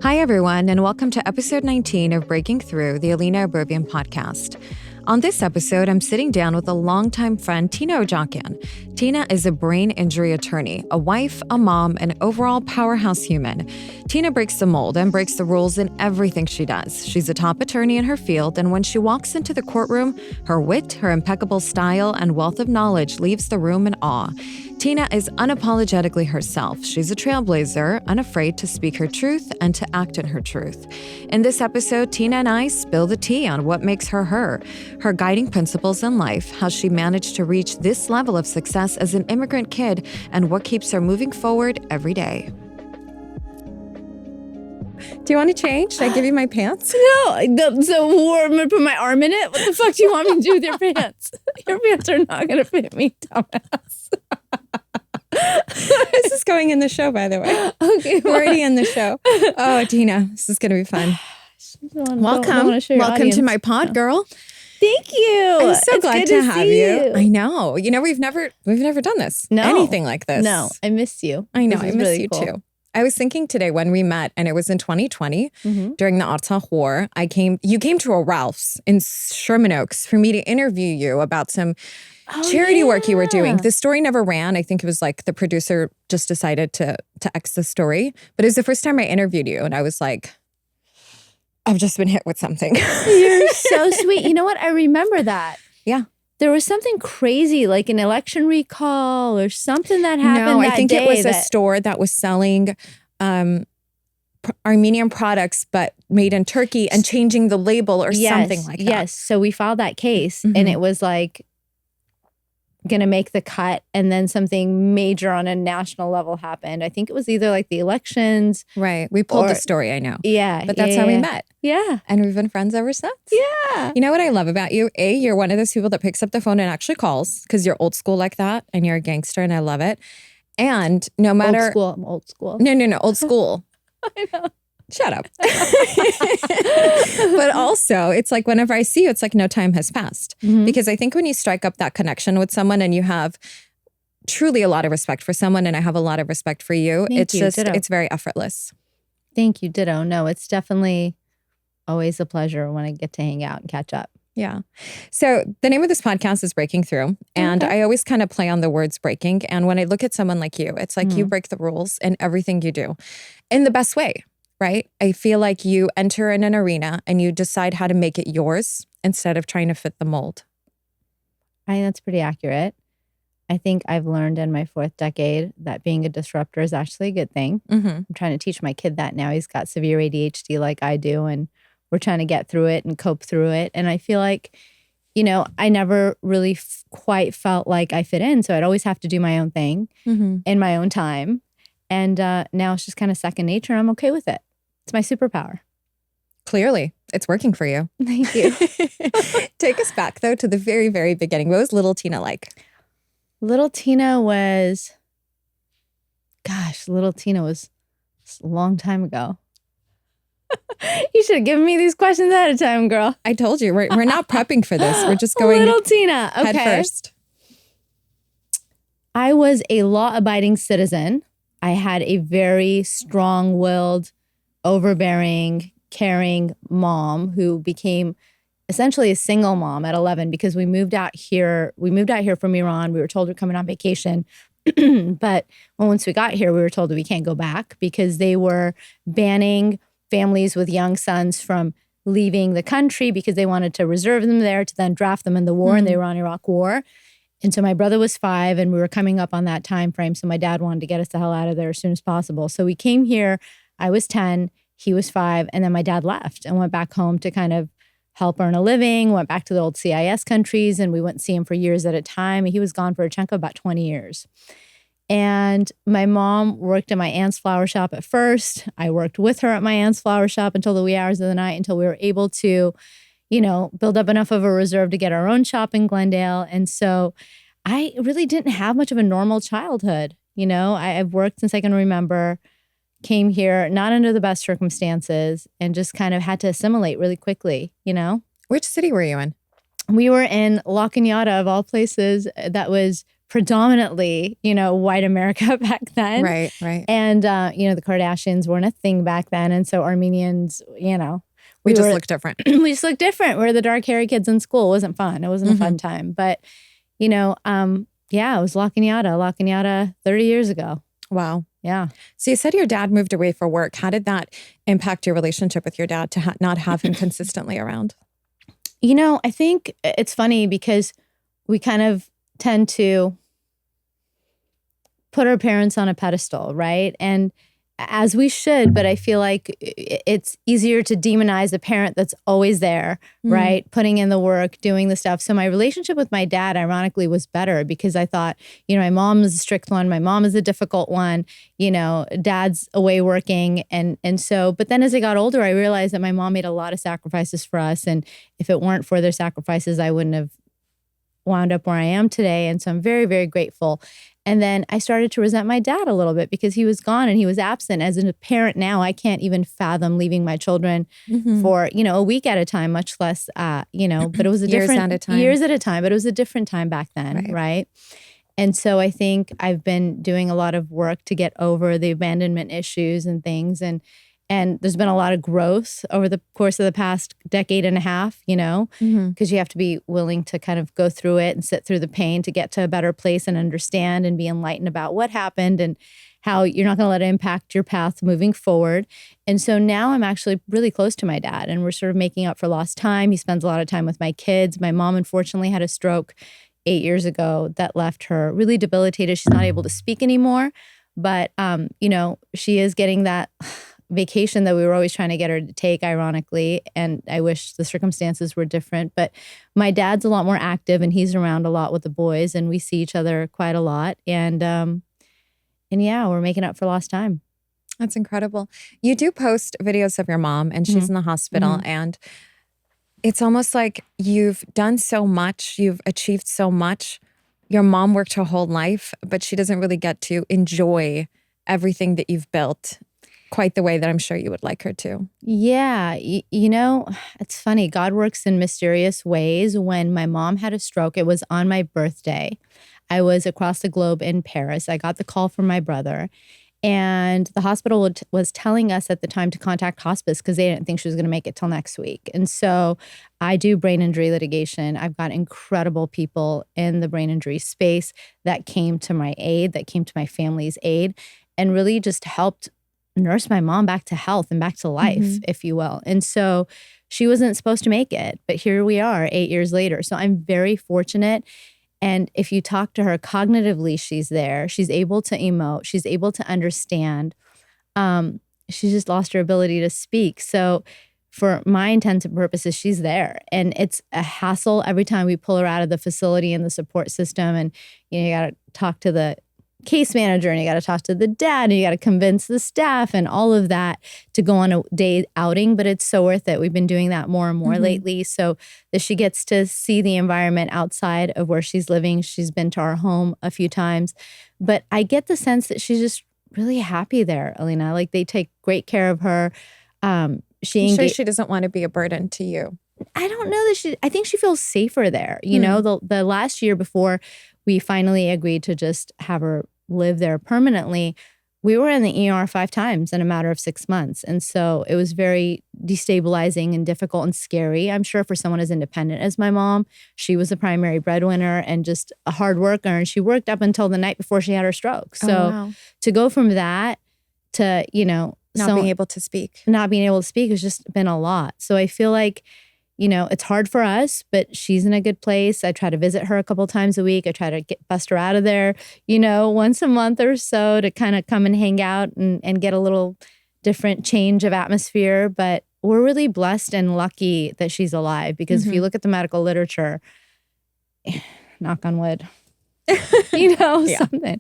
Hi, everyone, and welcome to episode 19 of Breaking Through, the Alina Abrobian podcast. On this episode, I'm sitting down with a longtime friend, Tina Odjaghian. Tina is a brain injury attorney, a wife, a mom, and overall powerhouse human. Tina breaks the mold and breaks the rules in everything she does. She's a top attorney in her field, and when she walks into the courtroom, her wit, her impeccable style, and wealth of knowledge leaves the room in awe. Tina is unapologetically herself. She's a trailblazer, unafraid to speak her truth and to act in her truth. In this episode, Tina and I spill the tea on what makes her her guiding principles in life, how she managed to reach this level of success as an immigrant kid, and what keeps her moving forward every day. Do you want to change? Should I give you my pants? No, so I'm going to put my arm in it? What the fuck do you want me to do with your pants? Your pants are not going to fit me, dumbass. This is going in the show, by the way. Okay. We're already in the show. Oh, Tina, this is going to be fun. Welcome to my pod, girl. Thank you. I'm so glad to have you. I know. You know, we've never done this. No. Anything like this. No, I miss you. I know. I miss you too. I was thinking today when we met, and it was in 2020 during the Artsakh War. You came to a Ralph's in Sherman Oaks for me to interview you about some charity work you were doing. The story never ran. I think it was like the producer just decided to X the story. But it was the first time I interviewed you, and I was like, I've just been hit with something. You're so sweet. You know what? I remember that. Yeah. There was something crazy, like an election recall or something that happened No, that I think day it was a store that was selling Armenian products, but made in Turkey and changing the label or something like that. Yes. So we filed that case and it was like going to make the cut, and then something major on a national level happened. I think it was either like the elections. Right. We pulled the story, I know. Yeah. But that's how we met. Yeah. And we've been friends ever since. Yeah. You know what I love about you? You're one of those people that picks up the phone and actually calls because you're old school like that and you're a gangster and I love it. And no matter... Old school. I'm old school. No. Old school. I know. Shut up. But also, it's like whenever I see you, it's like no time has passed. Because I think when you strike up that connection with someone and you have truly a lot of respect for someone, and I have a lot of respect for you, it's very effortless. Thank you, ditto. No, it's definitely always a pleasure when I get to hang out and catch up. Yeah. So the name of this podcast is Breaking Through. And I always kind of play on the words breaking. And when I look at someone like you, it's like you break the rules in everything you do in the best way. Right? I feel like you enter in an arena and you decide how to make it yours instead of trying to fit the mold. I think that's pretty accurate. I think I've learned in my 4th decade that being a disruptor is actually a good thing. I'm trying to teach my kid that now. He's got severe ADHD like I do, and we're trying to get through it and cope through it. And I feel like, you know, I never really quite felt like I fit in. So I'd always have to do my own thing in my own time. And now it's just kind of second nature. I'm okay with it. It's my superpower. Clearly, it's working for you. Thank you. Take us back, though, to the very, very beginning. What was little Tina like? Little Tina was a long time ago. You should have given me these questions ahead of time, girl. I told you, we're not prepping for this. We're just going Little Tina, okay. head first. I was a law-abiding citizen. I had a very strong-willed, overbearing, caring mom who became essentially a single mom at 11 because we moved out here. We moved out here from Iran. We were told we're coming on vacation. But once we got here, we were told that we can't go back because they were banning families with young sons from leaving the country because they wanted to reserve them there to then draft them in the war, and they were on Iraq War. And so my brother was 5 and we were coming up on that time frame. So my dad wanted to get us the hell out of there as soon as possible. So we came here. I was 10, he was 5, and then my dad left and went back home to kind of help earn a living, went back to the old CIS countries, and we wouldn't see him for years at a time. He was gone for a chunk of about 20 years. And my mom worked at my aunt's flower shop at first. I worked with her at my aunt's flower shop until the wee hours of the night, until we were able to, you know, build up enough of a reserve to get our own shop in Glendale. And so I really didn't have much of a normal childhood. You know, I've worked since I can remember, came here not under the best circumstances, and just kind of had to assimilate really quickly, you know? Which city were you in? We were in La Cañada, of all places. That was predominantly, white America back then. Right. And, the Kardashians weren't a thing back then. And so Armenians, we just look different. We just look different. We're the dark hairy kids in school. It wasn't fun. It wasn't a fun time. But, it was La Cañada 30 years ago. Wow. Yeah. So you said your dad moved away for work. How did that impact your relationship with your dad to not have him consistently around? I think it's funny because we kind of tend to put our parents on a pedestal, right? And as we should, but I feel like it's easier to demonize a parent that's always there, right? Putting in the work, doing the stuff. So my relationship with my dad, ironically, was better because I thought, my mom is a strict one. My mom is a difficult one. Dad's away working. And so, but then as I got older, I realized that my mom made a lot of sacrifices for us. And if it weren't for their sacrifices, I wouldn't have wound up where I am today. And so I'm very, very grateful. And then I started to resent my dad a little bit because he was gone and he was absent. As a parent now, I can't even fathom leaving my children for, a week at a time, much less, but it was a different years at a time, but it was a different time back then. Right. And so I think I've been doing a lot of work to get over the abandonment issues and things. And there's been a lot of growth over the course of the past decade and a half, because you have to be willing to kind of go through it and sit through the pain to get to a better place and understand and be enlightened about what happened and how you're not going to let it impact your path moving forward. And so now I'm actually really close to my dad and we're sort of making up for lost time. He spends a lot of time with my kids. My mom, unfortunately, had a stroke 8 years ago that left her really debilitated. She's not able to speak anymore, but, she is getting that vacation that we were always trying to get her to take, ironically. And I wish the circumstances were different. But my dad's a lot more active and he's around a lot with the boys and we see each other quite a lot. And yeah, we're making up for lost time. That's incredible. You do post videos of your mom and she's in the hospital and it's almost like you've done so much, you've achieved so much. Your mom worked her whole life, but she doesn't really get to enjoy everything that you've built quite the way that I'm sure you would like her to. Yeah. It's funny. God works in mysterious ways. When my mom had a stroke, it was on my birthday. I was across the globe in Paris. I got the call from my brother. And the hospital was telling us at the time to contact hospice because they didn't think she was going to make it till next week. And so I do brain injury litigation. I've got incredible people in the brain injury space that came to my aid, that came to my family's aid, and really just helped nurse my mom back to health and back to life, if you will. And so she wasn't supposed to make it, but here we are 8 years later. So I'm very fortunate. And if you talk to her cognitively, she's there. She's able to emote. She's able to understand. She's just lost her ability to speak. So for my intents and purposes, she's there. And it's a hassle every time we pull her out of the facility and the support system. And you got to talk to the case manager and you got to talk to the dad and you got to convince the staff and all of that to go on a day outing. But it's so worth it. We've been doing that more and more lately so that she gets to see the environment outside of where she's living. She's been to our home a few times, but I get the sense that she's just really happy there, Alina. Like they take great care of her. She doesn't want to be a burden to you. I don't know that I think she feels safer there. The last year before we finally agreed to just have her live there permanently, we were in the ER 5 times in a matter of 6 months. And so it was very destabilizing and difficult and scary. I'm sure for someone as independent as my mom, she was the primary breadwinner and just a hard worker. And she worked up until the night before she had her stroke. So to go from that to, not being able to speak has just been a lot. So I feel like, it's hard for us, but she's in a good place. I try to visit her a couple times a week. I try to bust her out of there, once a month or so to kind of come and hang out and get a little different change of atmosphere. But we're really blessed and lucky that she's alive because if you look at the medical literature, knock on wood, something.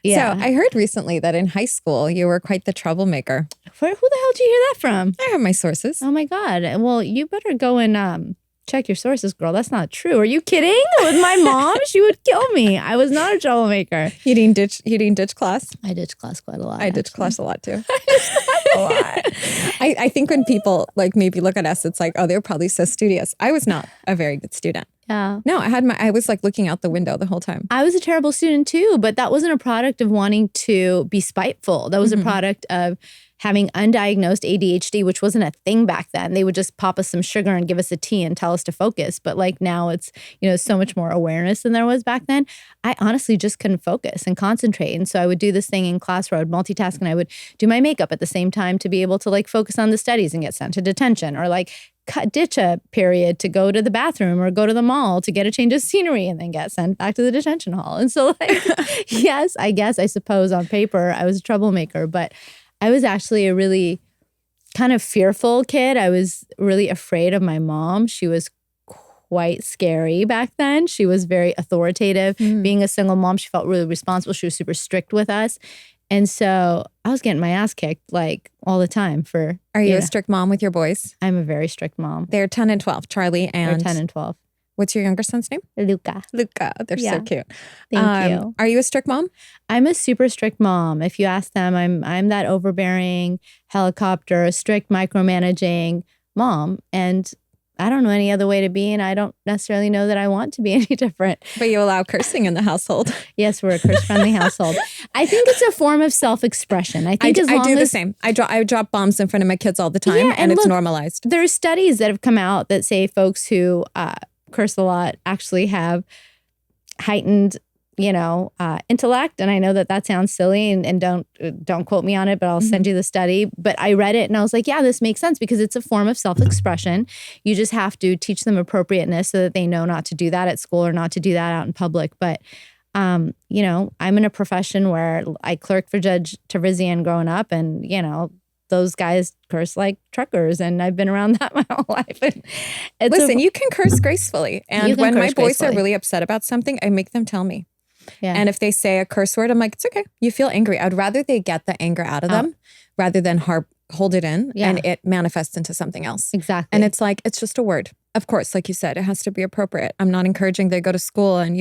Yeah. So I heard recently that in high school, you were quite the troublemaker. Who the hell did you hear that from? I have my sources. Oh my God. Well, you better go and check your sources, girl. That's not true. Are you kidding? With my mom, she would kill me. I was not a troublemaker. You didn't ditch class? I ditched class quite a lot. I ditched class a lot too. A lot. I think when people maybe look at us, it's like, oh, they're probably so studious. I was not a very good student. Yeah. No, I was like looking out the window the whole time. I was a terrible student too, but that wasn't a product of wanting to be spiteful. That was a product of having undiagnosed ADHD, which wasn't a thing back then. They would just pop us some sugar and give us a tea and tell us to focus. But like now it's, so much more awareness than there was back then. I honestly just couldn't focus and concentrate. And so I would do this thing in class where I would multitask and I would do my makeup at the same time to be able to like focus on the studies and get sent to detention, or like ditch a period to go to the bathroom or go to the mall to get a change of scenery and then get sent back to the detention hall. And so like, yes, I suppose on paper I was a troublemaker, but I was actually a really kind of fearful kid. I was really afraid of my mom. She was quite scary back then. She was very authoritative. Being a single mom, she felt really responsible. She was super strict with us. And so I was getting my ass kicked like all the time for. Are you a strict mom with your boys? I'm a very strict mom. They're 10 and 12, Charlie and. They're 10 and 12. What's your younger son's name? Luca. They're so cute. Thank you. Are you a strict mom? I'm a super strict mom. If you ask them, I'm that overbearing, helicopter, strict, micromanaging mom. And I don't know any other way to be, and I don't necessarily know that I want to be any different. But you allow cursing in the household. Yes, we're a curse-friendly household. I think it's a form of self-expression. I think I do the same. I drop bombs in front of my kids all the time, and it's normalized. There are studies that have come out that say folks who curse a lot actually have heightened, intellect. And I know that sounds silly, and don't quote me on it, but I'll send you the study. But I read it and I was like, yeah, this makes sense because it's a form of self-expression. You just have to teach them appropriateness so that they know not to do that at school or not to do that out in public. But, I'm in a profession where I clerked for Judge Tavrizian growing up, and, those guys curse like truckers, and I've been around that my whole life. Listen, you can curse gracefully. And when my boys are really upset about something, I make them tell me. Yeah. And if they say a curse word, I'm like, it's okay. You feel angry. I'd rather they get the anger out of them rather than hold it in and it manifests into something else. Exactly. And it's like, it's just a word. Of course, like you said, it has to be appropriate. I'm not encouraging they go to school and,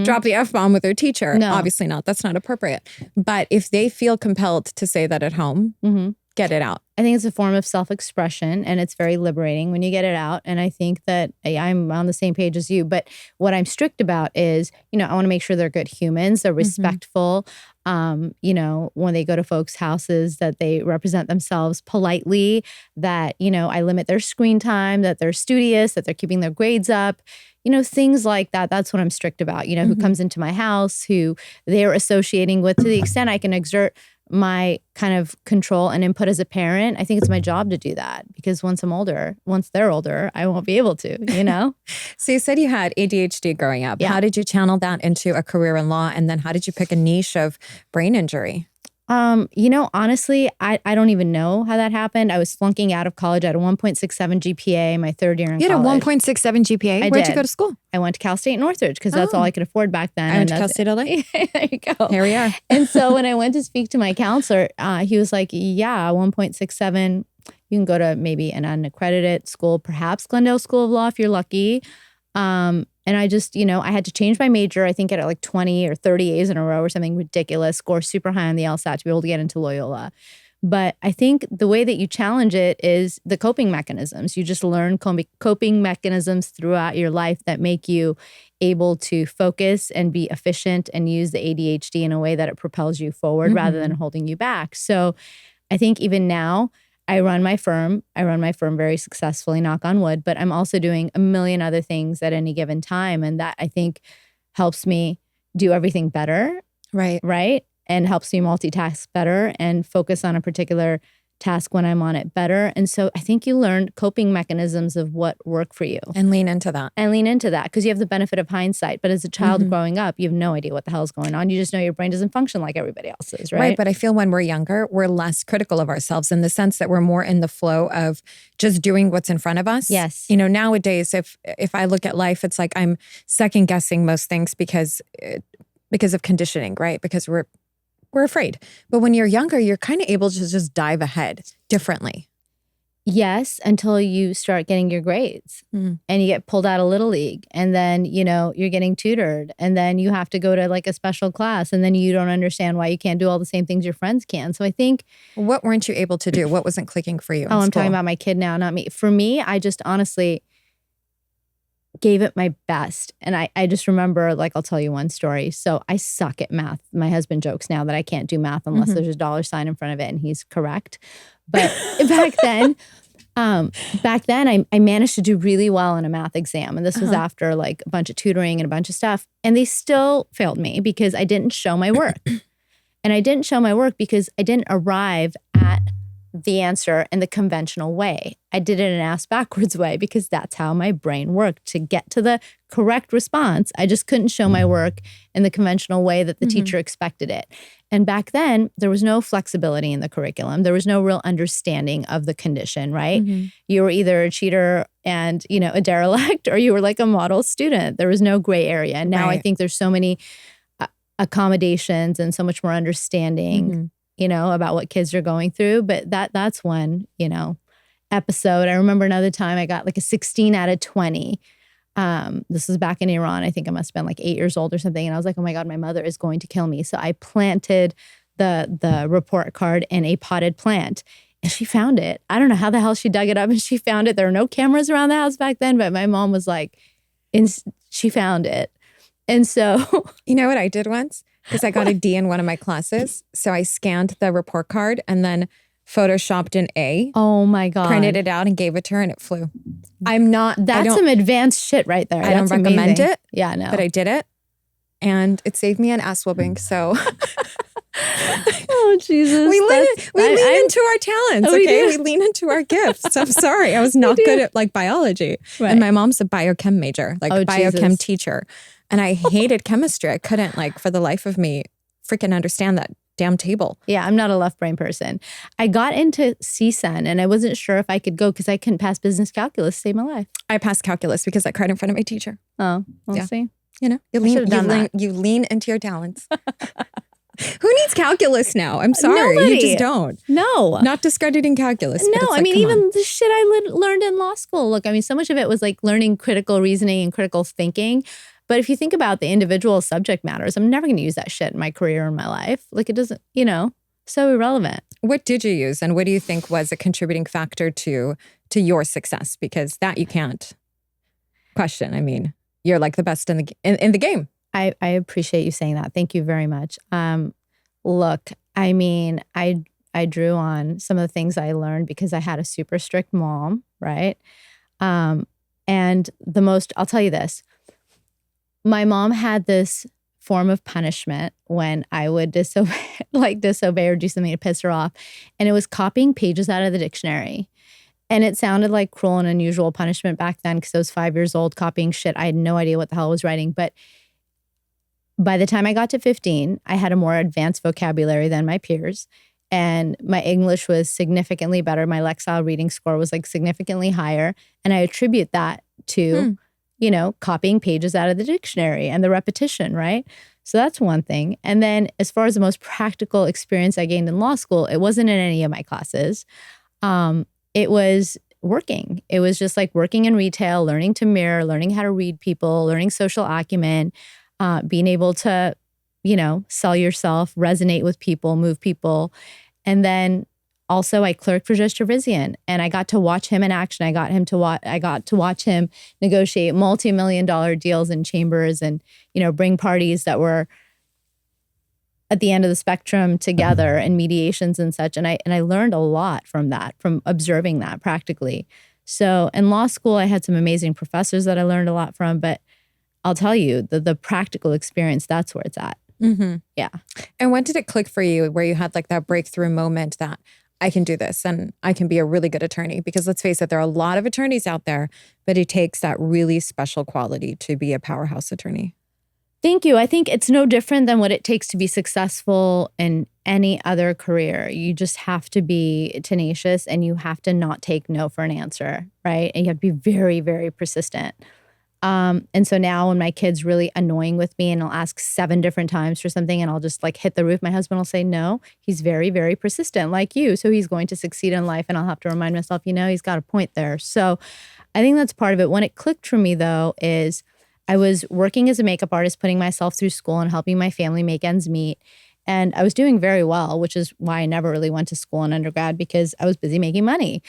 drop the F-bomb with their teacher. No. Obviously not. That's not appropriate. But if they feel compelled to say that at home, get it out. I think it's a form of self-expression, and it's very liberating when you get it out. And I think that I'm on the same page as you. But what I'm strict about is, I want to make sure they're good humans. They're respectful. When they go to folks' houses, that they represent themselves politely, that, I limit their screen time, that they're studious, that they're keeping their grades up. Things like that. That's what I'm strict about. Who comes into my house, who they're associating with, to the extent I can exert my kind of control and input as a parent. I think it's my job to do that, because once they're older, I won't be able to, So you said you had ADHD growing up. Yeah. How did you channel that into a career in law? And then how did you pick a niche of brain injury? Honestly, I don't even know how that happened. I was flunking out of college. I had a 1.67 GPA my third year in college. You had a 1.67 GPA? Where'd you go to school? I went to Cal State Northridge because that's all I could afford back then. I went to Cal State LA. There you go. Here we are. And so when I went to speak to my counselor, he was like, yeah, 1.67. You can go to maybe an unaccredited school, perhaps Glendale School of Law if you're lucky. And I just, I had to change my major. I think at like 20 or 30 A's in a row or something ridiculous, score super high on the LSAT to be able to get into Loyola. But I think the way that you challenge it is the coping mechanisms. You just learn coping mechanisms throughout your life that make you able to focus and be efficient and use the ADHD in a way that it propels you forward rather than holding you back. So I think even now, I run my firm very successfully, knock on wood, but I'm also doing a million other things at any given time. And that I think helps me do everything better. Right. And helps me multitask better and focus on a particular task when I'm on it better. And so I think you learn coping mechanisms of what work for you. And lean into that. Because you have the benefit of hindsight. But as a child growing up, you have no idea what the hell's going on. You just know your brain doesn't function like everybody else's, right? Right, but I feel when we're younger, we're less critical of ourselves in the sense that we're more in the flow of just doing what's in front of us. Yes. Nowadays, if I look at life, it's like I'm second guessing most things because of conditioning, right? Because we're afraid. But when you're younger, you're kind of able to just dive ahead differently. Yes, until you start getting your grades and you get pulled out of Little League, and then, you're getting tutored, and then you have to go to like a special class, and then you don't understand why you can't do all the same things your friends can. So I think... What weren't you able to do? What wasn't clicking for you in I'm school? talking about my kid now, not me. For me, I just honestly... gave it my best. And I just remember, like, I'll tell you one story. So I suck at math. My husband jokes now that I can't do math unless there's a dollar sign in front of it, and he's correct. But back then, I managed to do really well in a math exam. And this was after like a bunch of tutoring and a bunch of stuff. And they still failed me because I didn't show my work. And I didn't show my work because I didn't arrive at the answer in the conventional way. I did it in an ass backwards way because that's how my brain worked. To get to the correct response, I just couldn't show my work in the conventional way that the teacher expected it. And back then, there was no flexibility in the curriculum. There was no real understanding of the condition, right? You were either a cheater and, a derelict, or you were like a model student. There was no gray area. And now I think there's so many accommodations and so much more understanding about what kids are going through. But that's one, episode. I remember another time I got like a 16 out of 20. This was back in Iran. I think I must have been like 8 years old or something. And I was like, oh my God, my mother is going to kill me. So I planted the report card in a potted plant. And she found it. I don't know how the hell she dug it up and she found it. There were no cameras around the house back then, but my mom was like, she found it. And so... You know what I did once? Because I got a D in one of my classes. So I scanned the report card and then photoshopped an A. Oh my God. Printed it out and gave it to her and it flew. That's some advanced shit right there. I don't recommend it. Yeah, no. But I did it. And it saved me an ass whooping. So... Oh, Jesus. We lean into our talents, okay? We lean into our gifts. I'm sorry. I was not good at like biology. Right. And my mom's a biochem major, like biochem teacher. And I hated chemistry. I couldn't for the life of me freaking understand that damn table. Yeah, I'm not a left brain person. I got into CSUN and I wasn't sure if I could go because I couldn't pass business calculus to save my life. I passed calculus because I cried in front of my teacher. Oh, we'll see. You lean into your talents. Who needs calculus now? I'm sorry. Nobody. You just don't. No. Not discrediting calculus. No, I mean, even the shit I learned in law school. Look, I mean, so much of it was like learning critical reasoning and critical thinking. But if you think about the individual subject matters, I'm never going to use that shit in my career or in my life. Like it doesn't, so irrelevant. What did you use? And what do you think was a contributing factor to your success? Because that you can't question. I mean, you're like the best in the game. I appreciate you saying that. Thank you very much. Look, I mean, I drew on some of the things I learned because I had a super strict mom, right? And I'll tell you this. My mom had this form of punishment when I would disobey or do something to piss her off. And it was copying pages out of the dictionary. And it sounded like cruel and unusual punishment back then because I was 5 years old copying shit. I had no idea what the hell I was writing. But by the time I got to 15, I had a more advanced vocabulary than my peers. And my English was significantly better. My Lexile reading score was like significantly higher. And I attribute that to, copying pages out of the dictionary and the repetition, right? So that's one thing. And then as far as the most practical experience I gained in law school, it wasn't in any of my classes. It was working. It was just like working in retail, learning to mirror, learning how to read people, learning social acumen, being able to, sell yourself, resonate with people, move people. And then also I clerked for Judge Trevisan and I got to watch him in action. I got to watch him negotiate multi-million-dollar deals in chambers and, bring parties that were at the end of the spectrum together and mediations and such. And I learned a lot from that, from observing that practically. So in law school, I had some amazing professors that I learned a lot from, but I'll tell you, the practical experience, that's where it's at. Mm-hmm. Yeah. And when did it click for you where you had like that breakthrough moment that I can do this and I can be a really good attorney? Because let's face it, there are a lot of attorneys out there, but it takes that really special quality to be a powerhouse attorney. Thank you. I think it's no different than what it takes to be successful in any other career. You just have to be tenacious and you have to not take no for an answer, right? And you have to be very, very persistent. And so now when my kid's really annoying with me and I'll ask 7 different times for something and I'll just like hit the roof, my husband will say, no, he's very, very persistent like you. So he's going to succeed in life. And I'll have to remind myself, he's got a point there. So I think that's part of it. When it clicked for me though, is I was working as a makeup artist, putting myself through school and helping my family make ends meet. And I was doing very well, which is why I never really went to school in undergrad because I was busy making money.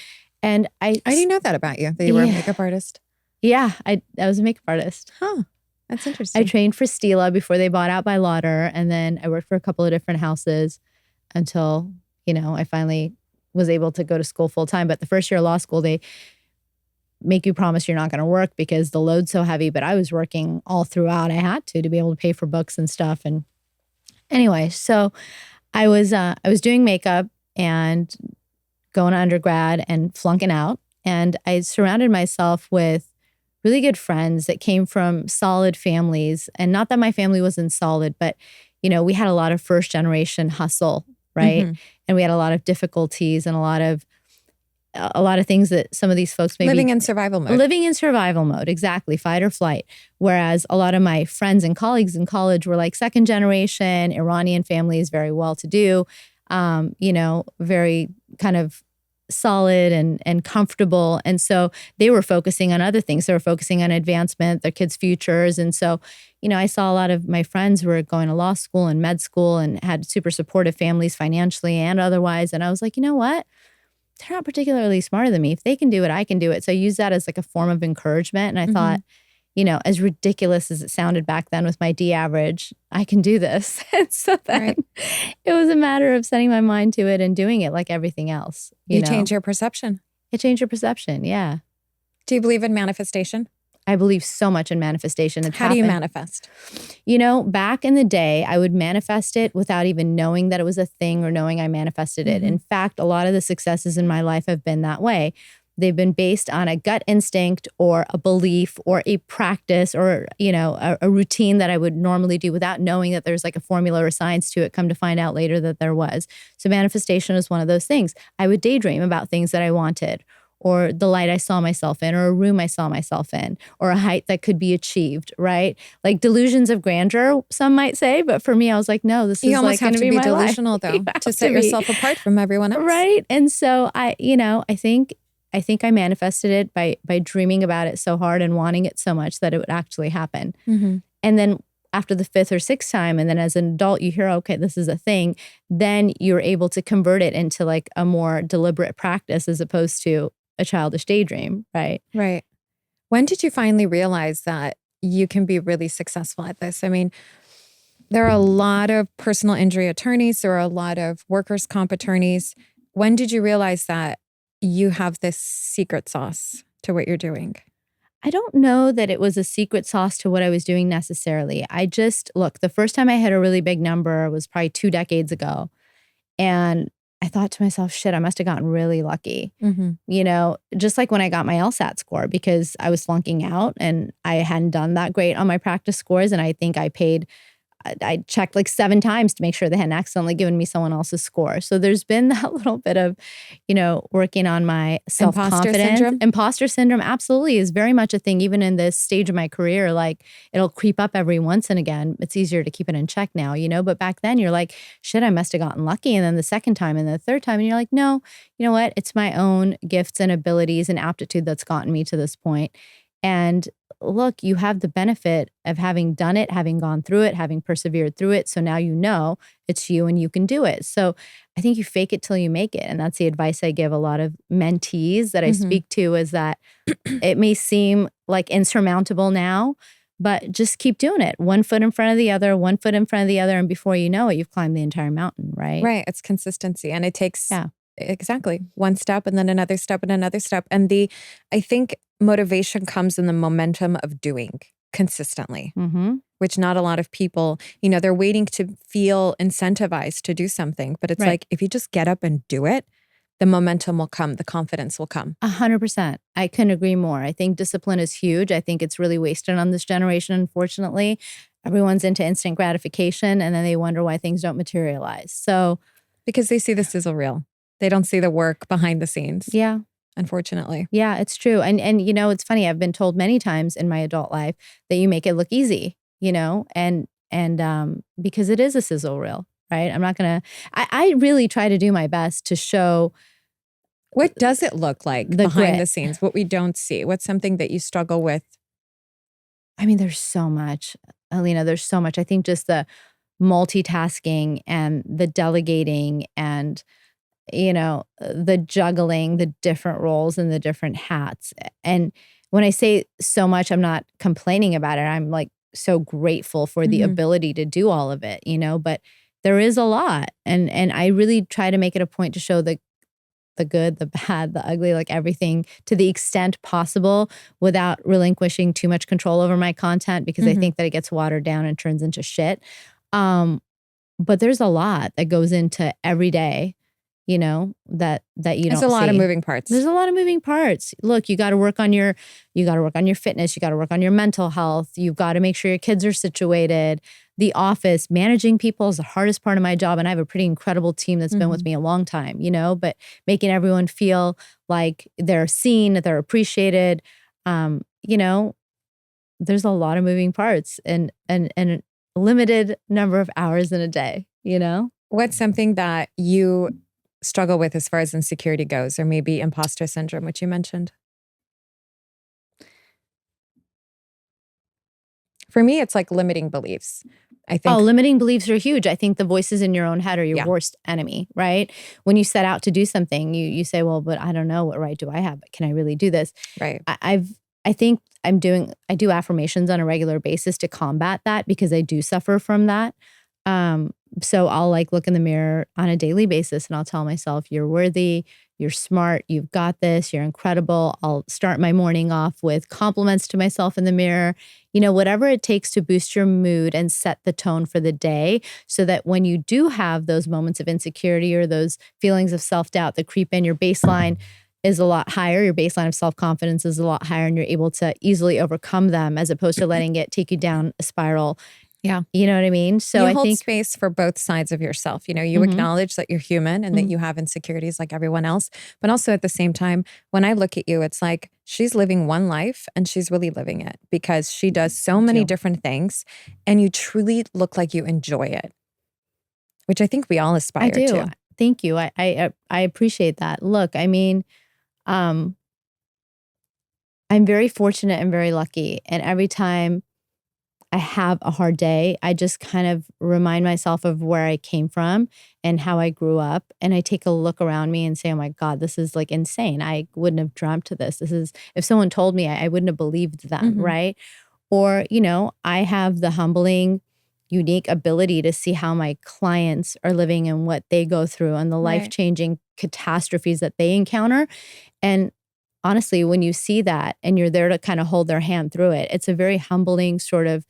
And I didn't know that about you, that you were a makeup artist. Yeah, I was a makeup artist. Huh. That's I interesting. trained for Stila before they bought out by Lauder, and then I worked for a couple of different houses until, I finally was able to go to school full time. But the first year of law school, they make you promise you're not going to work because the load's so heavy. But I was working all throughout. I had to be able to pay for books and stuff. And anyway, so I was doing makeup and going to undergrad and flunking out. And I surrounded myself with really good friends that came from solid families. And not that my family wasn't solid, but we had a lot of first generation hustle, right? Mhm. And we had a lot of difficulties and a lot of things that some of these folks maybe Living in survival mode. living in survival mode, exactly, fight or flight. Whereas a lot of my friends and colleagues in college were like second generation Iranian families, very well to do, very kind of solid and comfortable. And so they were focusing on other things. They were focusing on advancement, their kids' futures. And so, I saw a lot of my friends who were going to law school and med school and had super supportive families financially and otherwise. And I was like, you know what? They're not particularly smarter than me. If they can do it, I can do it. So I used that as like a form of encouragement. And I thought, as ridiculous as it sounded back then with my D average, I can do this. And so then it was a matter of setting my mind to it and doing it like everything else. You change your perception. It changed your perception. Yeah. Do you believe in manifestation? I believe so much in manifestation. How do you manifest? Back in the day, I would manifest it without even knowing that it was a thing or knowing I manifested it. In fact, a lot of the successes in my life have been that way. They've been based on a gut instinct or a belief or a practice or, a routine that I would normally do without knowing that there's like a formula or science to it, come to find out later that there was. So manifestation is one of those things. I would daydream about things that I wanted, or the light I saw myself in, or a room I saw myself in, or a height that could be achieved, right? Like delusions of grandeur, some might say. But for me, I was like, no, this is like going to be my life. You almost have to be delusional, though, to set yourself apart from everyone else. Right. And so I think I manifested it by dreaming about it so hard and wanting it so much that it would actually happen. And then after the fifth or sixth time, and then as an adult, you hear, okay, this is a thing, then you're able to convert it into like a more deliberate practice as opposed to a childish daydream, right? Right. When did you finally realize that you can be really successful at this? I mean, there are a lot of personal injury attorneys. There are a lot of workers' comp attorneys. When did you realize that you have this secret sauce to what you're doing? I don't know that it was a secret sauce to what I was doing necessarily. Look, the first time I hit a really big number was probably 2 decades ago. And I thought to myself, shit, I must have gotten really lucky. Just like when I got my LSAT score, because I was flunking out and I hadn't done that great on my practice scores. And I think I checked like 7 times to make sure they hadn't accidentally given me someone else's score. So there's been that little bit of, working on my self-confidence. Imposter syndrome absolutely is very much a thing, even in this stage of my career. Like it'll creep up every once and again. It's easier to keep it in check now, but back then you're like, shit, I must have gotten lucky. And then the second time and the third time, and you're like, no, you know what? It's my own gifts and abilities and aptitude that's gotten me to this point. And look, you have the benefit of having done it, having gone through it, having persevered through it. So now it's you and you can do it. So I think you fake it till you make it. And that's the advice I give a lot of mentees that I speak to, is that it may seem like insurmountable now, but just keep doing it. 1 foot in front of the other, 1 foot in front of the other. And before you know it, you've climbed the entire mountain, right? Right. It's consistency. And it takes exactly one step and then another step and another step. And I think motivation comes in the momentum of doing consistently, which not a lot of people, they're waiting to feel incentivized to do something. But it's like, if you just get up and do it, the momentum will come, the confidence will come. 100%. I couldn't agree more. I think discipline is huge. I think it's really wasted on this generation, unfortunately. Everyone's into instant gratification and then they wonder why things don't materialize. So, because they see the sizzle reel. They don't see the work behind the scenes. Yeah. Unfortunately. Yeah, it's true. And it's funny. I've been told many times in my adult life that you make it look easy, and because it is a sizzle reel, right? I'm not going to, I really try to do my best to show. What does it look like behind the scenes? What we don't see? What's something that you struggle with? I mean, there's so much, Alina, there's so much. I think just the multitasking and the delegating and the juggling, the different roles and the different hats. And when I say so much, I'm not complaining about it. I'm like so grateful for the ability to do all of it, but there is a lot. And I really try to make it a point to show the good, the bad, the ugly, like everything to the extent possible without relinquishing too much control over my content, because I think that it gets watered down and turns into shit. But there's a lot that goes into every day, that you don't see. There's a lot of moving parts. There's a lot of moving parts. Look, you got to work on your fitness. You got to work on your mental health. You've got to make sure your kids are situated. The office, managing people is the hardest part of my job. And I have a pretty incredible team that's been with me a long time, but making everyone feel like they're seen, that they're appreciated. There's a lot of moving parts and a limited number of hours in a day, What's something that you struggle with as far as insecurity goes, or maybe imposter syndrome, which you mentioned? For me, it's like limiting beliefs. I think. Oh, limiting beliefs are huge. I think the voices in your own head are your worst enemy, right? When you set out to do something, you say, well, but I don't know, what right do I have? But can I really do this? Right. I think I do affirmations on a regular basis to combat that, because I do suffer from that. So I'll like look in the mirror on a daily basis and I'll tell myself, you're worthy, you're smart, you've got this, you're incredible. I'll start my morning off with compliments to myself in the mirror, whatever it takes to boost your mood and set the tone for the day, so that when you do have those moments of insecurity or those feelings of self-doubt that creep in, your baseline is a lot higher. Your baseline of self-confidence is a lot higher, and you're able to easily overcome them, as opposed to letting it take you down a spiral. Yeah. You know what I mean? So I think hold space for both sides of yourself. You acknowledge that you're human and that you have insecurities like everyone else. But also at the same time, when I look at you, it's like she's living one life and she's really living it, because she does so many different things and you truly look like you enjoy it, which I think we all aspire to. Thank you. I appreciate that. Look, I mean, I'm very fortunate and very lucky. And every time I have a hard day, I just kind of remind myself of where I came from and how I grew up. And I take a look around me and say, oh my God, this is like insane. I wouldn't have dreamt of this. If someone told me, I wouldn't have believed them, right? Or, I have the humbling, unique ability to see how my clients are living and what they go through and the life-changing catastrophes that they encounter. And honestly, when you see that and you're there to kind of hold their hand through it, it's a very humbling sort of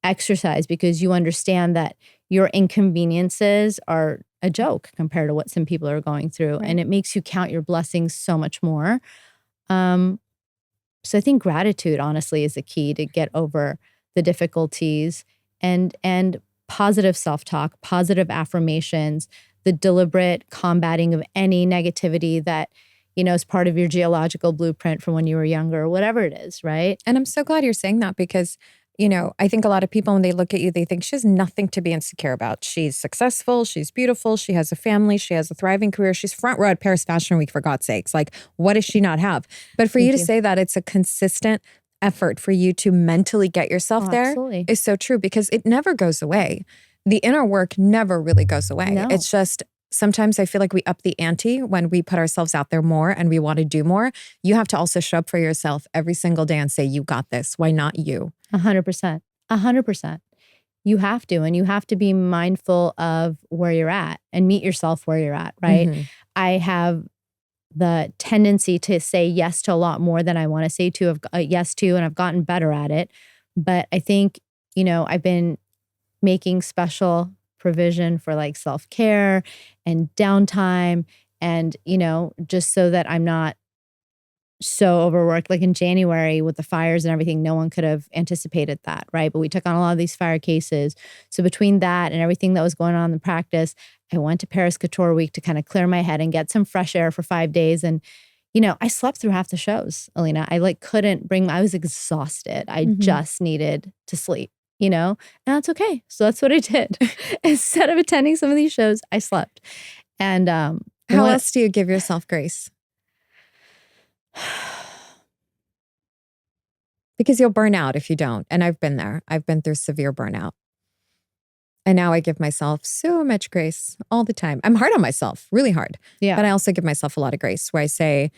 exercise, because you understand that your inconveniences are a joke compared to what some people are going through. Right. And it makes you count your blessings so much more. So I think gratitude, honestly, is the key to get over the difficulties, and positive self-talk, positive affirmations, the deliberate combating of any negativity that is part of your geological blueprint from when you were younger, or whatever it is, right? And I'm so glad you're saying that, because I think a lot of people, when they look at you, they think she has nothing to be insecure about. She's successful. She's beautiful. She has a family. She has a thriving career. She's front row at Paris Fashion Week, for God's sakes. Like, what does she not have? But for you to say that it's a consistent effort for you to mentally get yourself there is so true, because it never goes away. The inner work never really goes away. No. It's just, sometimes I feel like we up the ante when we put ourselves out there more and we want to do more. You have to also show up for yourself every single day and say, you got this. Why not you? 100%. 100%. You have to. And you have to be mindful of where you're at and meet yourself where you're at, right? I have the tendency to say yes to a lot more than I want to say yes to, and I've gotten better at it. But I think, I've been making special provision for like self-care and downtime, and, just so that I'm not so overworked. Like in January with the fires and everything, no one could have anticipated that, right? But we took on a lot of these fire cases. So between that and everything that was going on in the practice, I went to Paris Couture Week to kind of clear my head and get some fresh air for 5 days. And, I slept through half the shows, Alina. I I was exhausted. I just needed to sleep, and that's okay. So that's what I did. Instead of attending some of these shows, I slept. And how else do you give yourself grace? Because you'll burn out if you don't. And I've been there. I've been through severe burnout. And now I give myself so much grace all the time. I'm hard on myself, really hard. Yeah. But I also give myself a lot of grace, where I say,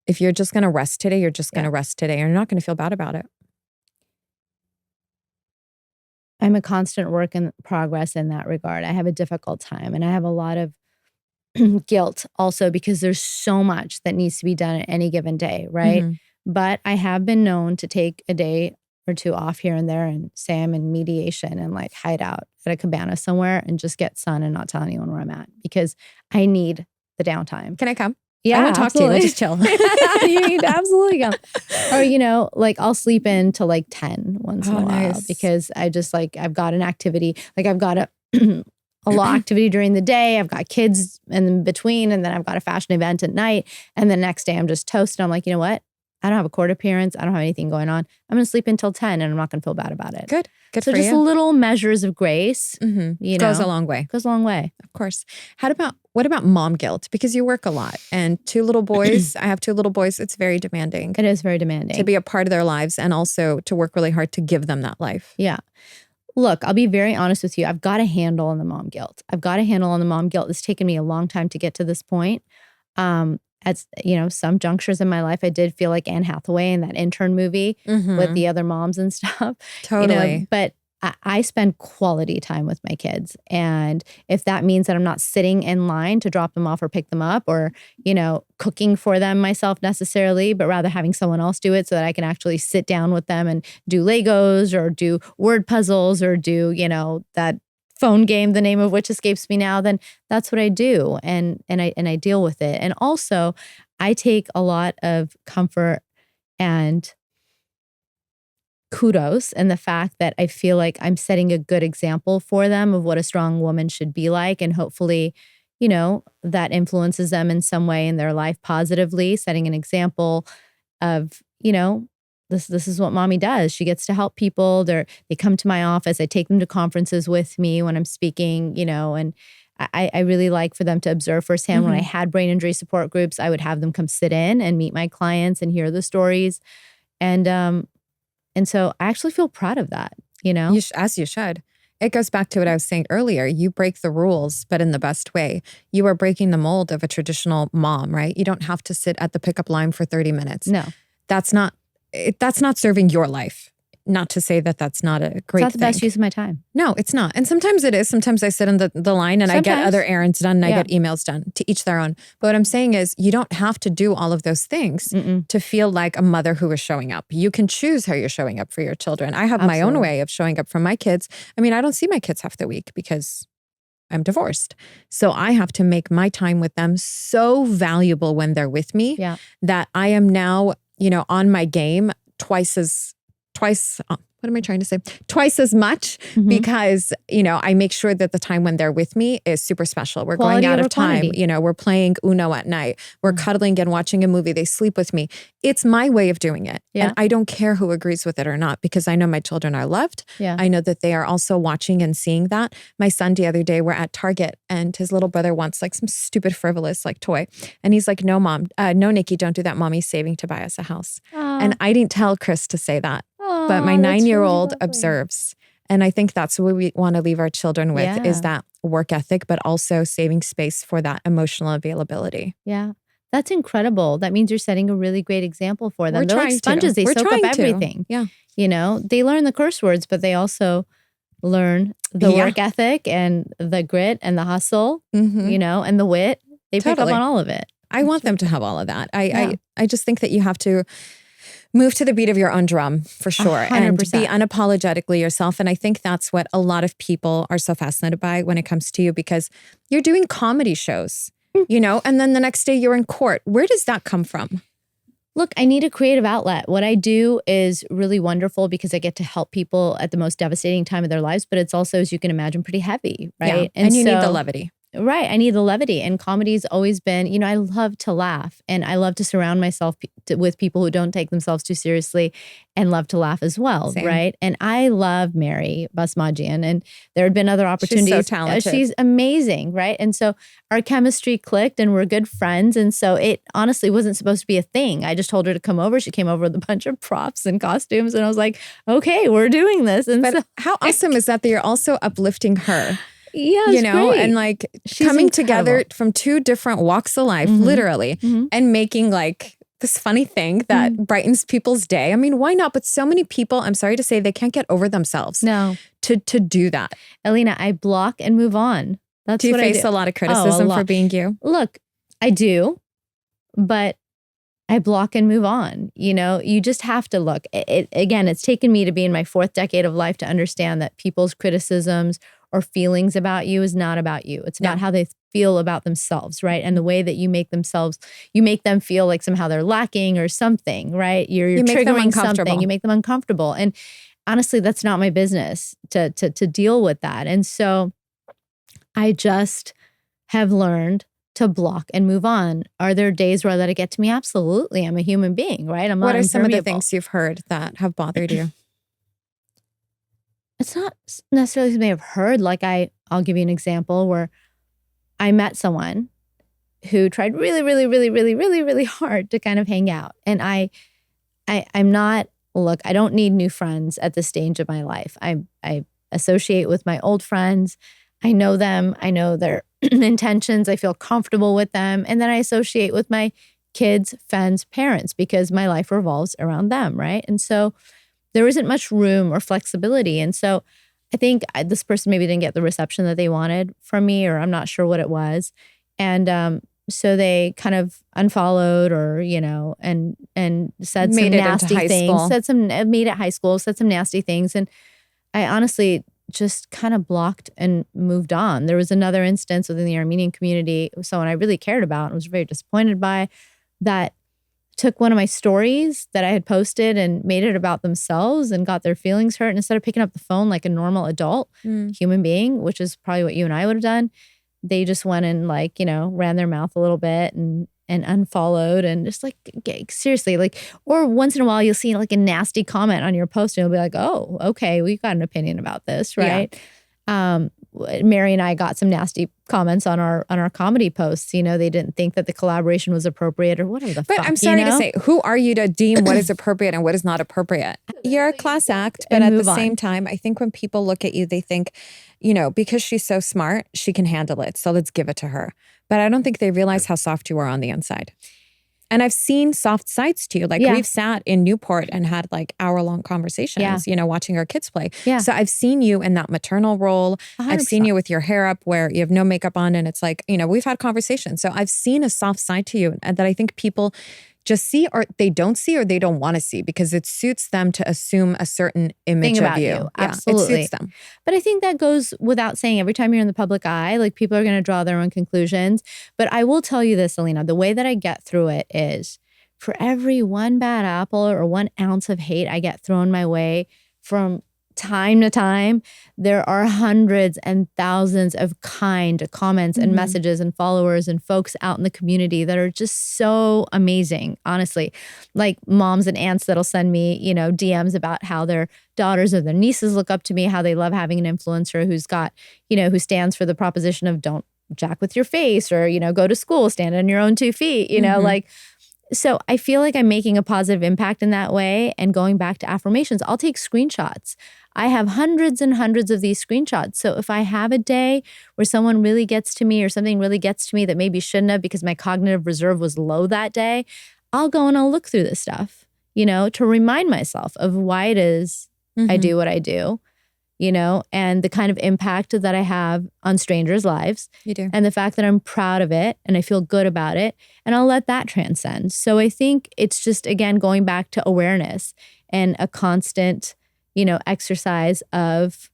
If you're just going to rest today, you're just going to rest today. You're not going to feel bad about it. I'm a constant work in progress in that regard. I have a difficult time, and I have a lot of guilt also because there's so much that needs to be done at any given day, right? But I have been known to take a day or two off here and there and say I'm in mediation and like hide out at a cabana somewhere and just get sun and not tell anyone where I'm at because I need the downtime. Can I come? Yeah, I won't talk to you. Let's just chill. You need to absolutely come. Or, you know, like I'll sleep in till like 10 once in a while because I just like, I've got an activity, like I've got a lot of activity during the day. I've got kids in between, and then I've got a fashion event at night. And the next day I'm just toast. And I'm like, you know what? I don't have a court appearance. I don't have anything going on. I'm going to sleep until 10 and I'm not going to feel bad about it. Good so for just you. little measures of grace, you know, goes a long way. Goes a long way. Of course. What about mom guilt? Because you work a lot and 2 little boys. I have 2 little boys. It's very demanding. It is very demanding. To be a part of their lives and also to work really hard to give them that life. Yeah. Look, I'll be very honest with you. I've got a handle on the mom guilt. It's taken me a long time to get to this point. At, you know, some junctures in my life, I did feel like Anne Hathaway in that Intern movie with the other moms and stuff. Totally. You know, but I spend quality time with my kids. And if that means that I'm not sitting in line to drop them off or pick them up or, you know, cooking for them myself necessarily, but rather having someone else do it so that I can actually sit down with them and do Legos or do word puzzles or do, you know, that phone game, the name of which escapes me now, then that's what I do. And I deal with it. And also I take a lot of comfort and kudos in the fact that I feel like I'm setting a good example for them of what a strong woman should be like. And hopefully, you know, that influences them in some way in their life positively, setting an example of, you know, this is what mommy does. She gets to help people. They come to my office. I take them to conferences with me when I'm speaking, you know, and I really like for them to observe firsthand. When I had brain injury support groups, I would have them come sit in and meet my clients and hear the stories. And so I actually feel proud of that, you know? As you should. It goes back to what I was saying earlier. You break the rules, but in the best way. You are breaking the mold of a traditional mom, right? You don't have to sit at the pickup line for 30 minutes. No. That's not serving your life. Not to say that that's not a great thing. It's not the best use of my time. No, it's not. And sometimes it is. Sometimes I sit in the line and I get other errands done and I get emails done, to each their own. But what I'm saying is you don't have to do all of those things to feel like a mother who is showing up. You can choose how you're showing up for your children. I have my own way of showing up for my kids. I mean, I don't see my kids half the week because I'm divorced. So I have to make my time with them so valuable when they're with me that I am now, you know, on my game twice as much because, you know, I make sure that the time when they're with me is super special. We're going out of time. You know, we're playing Uno at night. We're cuddling and watching a movie. They sleep with me. It's my way of doing it. Yeah. And I don't care who agrees with it or not because I know my children are loved. Yeah. I know that they are also watching and seeing that. My son the other day, we're at Target and his little brother wants like some stupid frivolous like toy. And he's like, no, mom, no, Nikki, don't do that. Mommy's saving to buy us a house. Aww. And I didn't tell Chris to say that. But my 9-year-old observes. And I think that's what we want to leave our children with is that work ethic, but also saving space for that emotional availability. Yeah. That's incredible. That means you're setting a really great example for them. They're like sponges. They soak up everything. Yeah. You know, they learn the curse words, but they also learn the work ethic and the grit and the hustle, you know, and the wit. They pick up on all of it. I want them to have all of that. I just think that you have to move to the beat of your own drum for sure 100%. And be unapologetically yourself. And I think that's what a lot of people are so fascinated by when it comes to you because you're doing comedy shows, you know, and then the next day you're in court. Where does that come from? Look, I need a creative outlet. What I do is really wonderful because I get to help people at the most devastating time of their lives, but it's also, as you can imagine, pretty heavy, right? Yeah. And you need the levity. Right. I need the levity. And comedy's always been, you know, I love to laugh and I love to surround myself with people who don't take themselves too seriously and love to laugh as well. Same. Right. And I love Mary Basmajian and there had been other opportunities. She's so talented. She's amazing. Right. And so our chemistry clicked and we're good friends. And so it honestly wasn't supposed to be a thing. I just told her to come over. She came over with a bunch of props and costumes. And I was like, okay, we're doing this. And but how awesome is that you're also uplifting her? Yeah, you know, great. and like She's coming incredible. Together from 2 different walks of life, literally, and making like this funny thing that brightens people's day. I mean, why not? But so many people, I'm sorry to say, they can't get over themselves. No. To do that. Alina, I block and move on. That's do you what face I do. a lot of criticism for being you? Look, I do, but I block and move on. You just have to look. Again, it's taken me to be in my 4th decade of life to understand that people's criticisms or feelings about you is not about you. It's about how they feel about themselves, right? And the way that you make them feel like somehow they're lacking or something, right? You're triggering something. You make them uncomfortable. And honestly, that's not my business to deal with that. And so I just have learned to block and move on. Are there days where I let it get to me? Absolutely. I'm a human being, right? I'm not What are some of the impermeable. things you've heard that have bothered you? It's not necessarily something I've heard. Like I'll give you an example where I met someone who tried really, really, really, really, really, really hard to kind of hang out. And I'm not, look, I don't need new friends at this stage of my life. I associate with my old friends. I know them. I know their intentions. I feel comfortable with them. And then I associate with my kids, friends, parents, because my life revolves around them, right? And so there isn't much room or flexibility. And so I think this person maybe didn't get the reception that they wanted from me, or I'm not sure what it was. And so they kind of unfollowed, or, and said some nasty things, made it high school, said some nasty things. And I honestly just kind of blocked and moved on. There was another instance within the Armenian community, someone I really cared about and was very disappointed by, that took one of my stories that I had posted and made it about themselves and got their feelings hurt. And instead of picking up the phone like a normal adult human being, which is probably what you and I would have done, they just went and ran their mouth a little bit and unfollowed, and just seriously, or once in a while you'll see like a nasty comment on your post and you'll be like, oh, okay, we've got an opinion about this, right? Yeah. Mary and I got some nasty comments on our comedy posts. They didn't think that the collaboration was appropriate or whatever the fuck. But I'm sorry to say, who are you to deem what is appropriate and what is not appropriate? You're a class act, but at the same time, I think when people look at you, they think, because she's so smart, she can handle it. So let's give it to her. But I don't think they realize how soft you are on the inside. And I've seen soft sides to you. We've sat in Newport and had hour-long conversations, watching our kids play. Yeah. So I've seen you in that maternal role. 100%. I've seen you with your hair up where you have no makeup on, and it's we've had conversations. So I've seen a soft side to you, and that I think people just see, or they don't see, or they don't want to see, because it suits them to assume a certain image of you. Absolutely. It suits them. But I think that goes without saying. Every time you're in the public eye, people are going to draw their own conclusions. But I will tell you this, Alina, the way that I get through it is, for every one bad apple or 1 ounce of hate I get thrown my way from time to time, there are hundreds and thousands of kind comments and messages and followers and folks out in the community that are just so amazing, honestly. Like moms and aunts that'll send me, DMs about how their daughters or their nieces look up to me, how they love having an influencer who's got, who stands for the proposition of don't jack with your face, or, go to school, stand on your own 2 feet, So I feel like I'm making a positive impact in that way. And going back to affirmations, I'll take screenshots. I have hundreds and hundreds of these screenshots. So if I have a day where someone really gets to me, or something really gets to me that maybe shouldn't have because my cognitive reserve was low that day, I'll go and I'll look through this stuff, to remind myself of why it is I do what I do, and the kind of impact that I have on strangers' lives. You do. And the fact that I'm proud of it and I feel good about it, and I'll let that transcend. So I think it's just, again, going back to awareness and a constant, exercise of,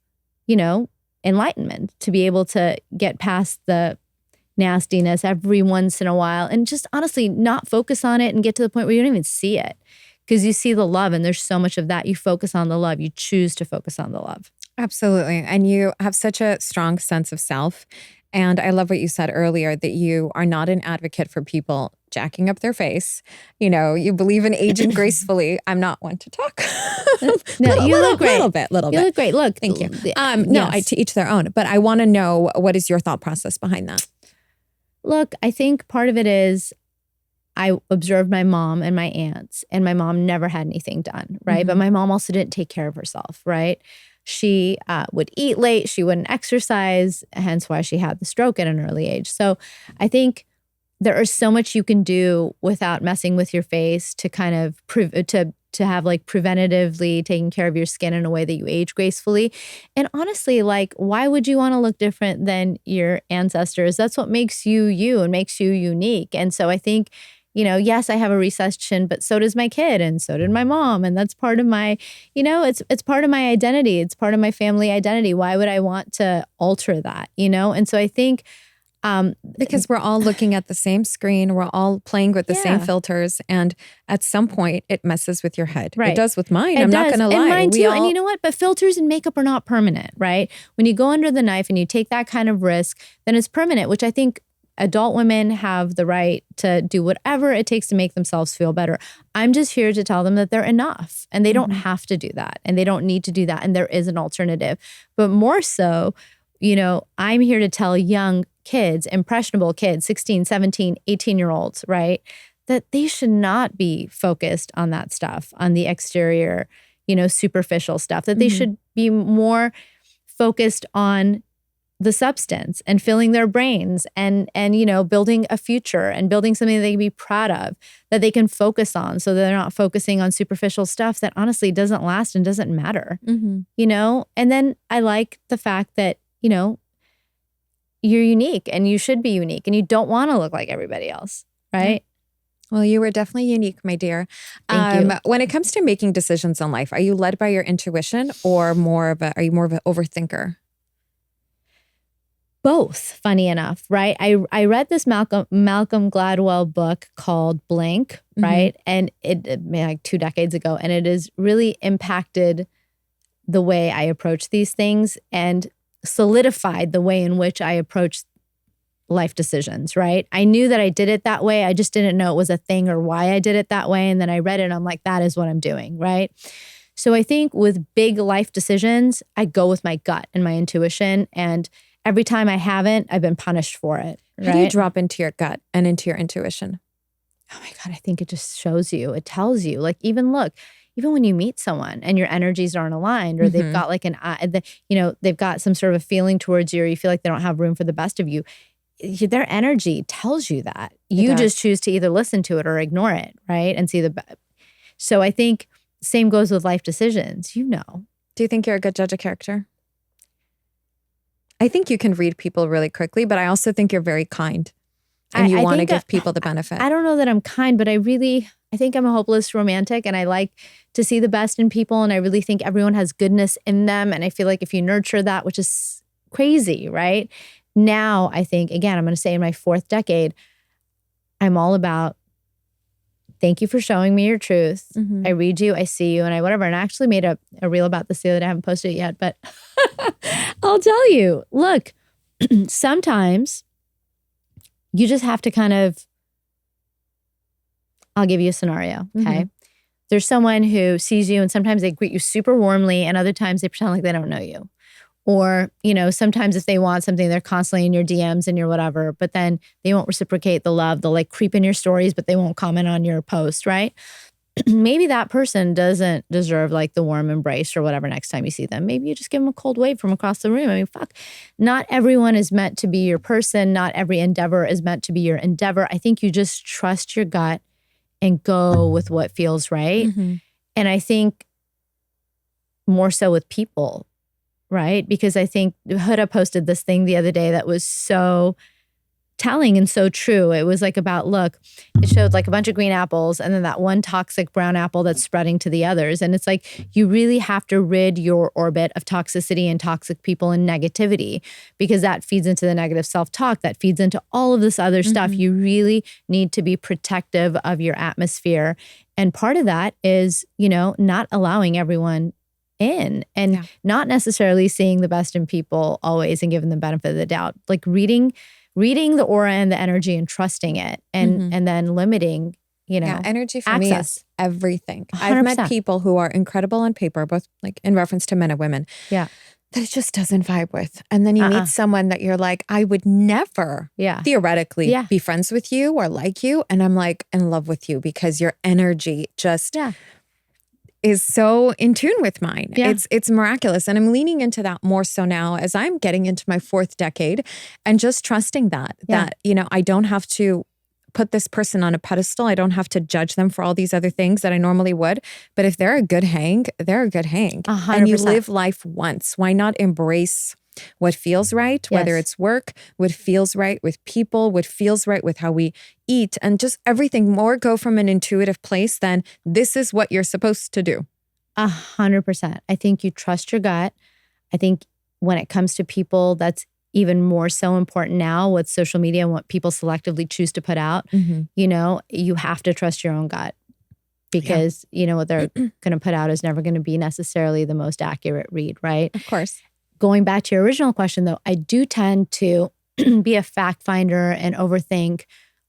enlightenment, to be able to get past the nastiness every once in a while and just honestly not focus on it and get to the point where you don't even see it, because you see the love, and there's so much of that. You focus on the love. You choose to focus on the love. Absolutely. And you have such a strong sense of self. And I love what you said earlier, that you are not an advocate for people jacking up their face. You believe in aging gracefully. I'm not one to talk. No, you look great. Little bit. You look great. Look. Thank you. No, to each their own. But I want to know, what is your thought process behind that? Look, I think part of it is I observed my mom and my aunts, and my mom never had anything done, right? But my mom also didn't take care of herself, right? She would eat late. She wouldn't exercise, hence why she had the stroke at an early age. So I think there is so much you can do without messing with your face to kind of to have like preventatively taking care of your skin in a way that you age gracefully. And honestly, like, why would you want to look different than your ancestors? That's what makes you you and makes you unique. And so I think, yes, I have a recessed chin, but so does my kid and so did my mom. And that's part of my, it's part of my identity. It's part of my family identity. Why would I want to alter that, And so I think, because we're all looking at the same screen, we're all playing with the same filters, and at some point it messes with your head. Right. It does with mine. I'm It not does. going to lie. And mine too. And you know what? But filters and makeup are not permanent, right? When you go under the knife and you take that kind of risk, then it's permanent, which I think adult women have the right to do whatever it takes to make themselves feel better. I'm just here to tell them that they're enough and they don't have to do that and they don't need to do that. And there is an alternative. But more so, I'm here to tell young kids, impressionable kids, 16, 17, 18-year-olds, right? That they should not be focused on that stuff, on the exterior, superficial stuff, that they should be more focused on the substance and filling their brains and building a future and building something they can be proud of, that they can focus on so they're not focusing on superficial stuff that honestly doesn't last and doesn't matter, And then I like the fact that, you're unique and you should be unique and you don't want to look like everybody else, right? Well, you were definitely unique, my dear. Thank you. When it comes to making decisions in life, are you led by your intuition or are you more of an overthinker? Both, funny enough, right? I read this Malcolm Gladwell book called Blank, right? And it like 2 decades ago, and it has really impacted the way I approach these things and solidified the way in which I approach life decisions, right? I knew that I did it that way. I just didn't know it was a thing or why I did it that way. And then I read it and I'm like, that is what I'm doing, right? So I think with big life decisions, I go with my gut and my intuition. And every time I haven't, I've been punished for it. Right? How do you drop into your gut and into your intuition? Oh my God, I think it just shows you. It tells you. Like even when you meet someone and your energies aren't aligned or they've got like they've got some sort of a feeling towards you or you feel like they don't have room for the best of you, their energy tells you that. You just choose to either listen to it or ignore it, right? And see So I think same goes with life decisions, Do you think you're a good judge of character? I think you can read people really quickly, but I also think you're very kind and you want to give people the benefit. I don't know that I'm kind, but I think I'm a hopeless romantic and I like to see the best in people. And I really think everyone has goodness in them. And I feel like if you nurture that, which is crazy, right? Now, I think, again, I'm going to say in my 4th decade, I'm all about, thank you for showing me your truth. I read you, I see you, and I whatever. And I actually made a reel about this the other day. I haven't posted it yet, but I'll tell you, look, sometimes you just have to kind of, I'll give you a scenario, okay? There's someone who sees you and sometimes they greet you super warmly and other times they pretend like they don't know you. Or, sometimes if they want something, they're constantly in your DMs and your whatever, but then they won't reciprocate the love. They'll like creep in your stories, but they won't comment on your post, right? Maybe that person doesn't deserve like the warm embrace or whatever next time you see them. Maybe you just give them a cold wave from across the room. I mean, fuck, not everyone is meant to be your person. Not every endeavor is meant to be your endeavor. I think you just trust your gut and go with what feels right. And I think more so with people, right? Because I think Huda posted this thing the other day that was so telling and so true. It was like about, look, it showed like a bunch of green apples and then that one toxic brown apple that's spreading to the others. And it's like, you really have to rid your orbit of toxicity and toxic people and negativity because that feeds into the negative self-talk, that feeds into all of this other stuff. You really need to be protective of your atmosphere. And part of that is, not allowing everyone in and not necessarily seeing the best in people always and giving them benefit of the doubt, like reading the aura and the energy and trusting it and then limiting, energy for access. me is everything. 100%. I've met people who are incredible on paper, both like in reference to men and women. Yeah. That it just doesn't vibe with. And then you meet someone that you're like, I would never theoretically be friends with you or like you. And I'm like in love with you because your energy just is so in tune with mine. It's miraculous. And I'm leaning into that more so now as I'm getting into my 4th decade and just trusting that, I don't have to put this person on a pedestal. I don't have to judge them for all these other things that I normally would. But if they're a good hang, they're a good hang. 100%. And you live life once. Why not embrace what feels right, whether Yes. it's work, what feels right with people, what feels right with how we eat, and just everything more go from an intuitive place than this is what you're supposed to do. 100%. I think you trust your gut. I think when it comes to people, that's even more so important now with social media and what people selectively choose to put out. You know, you have to trust your own gut because, you know, what they're going to put out is never going to be necessarily the most accurate read, right? Of course. Going back to your original question, though, I do tend to be a fact finder and overthink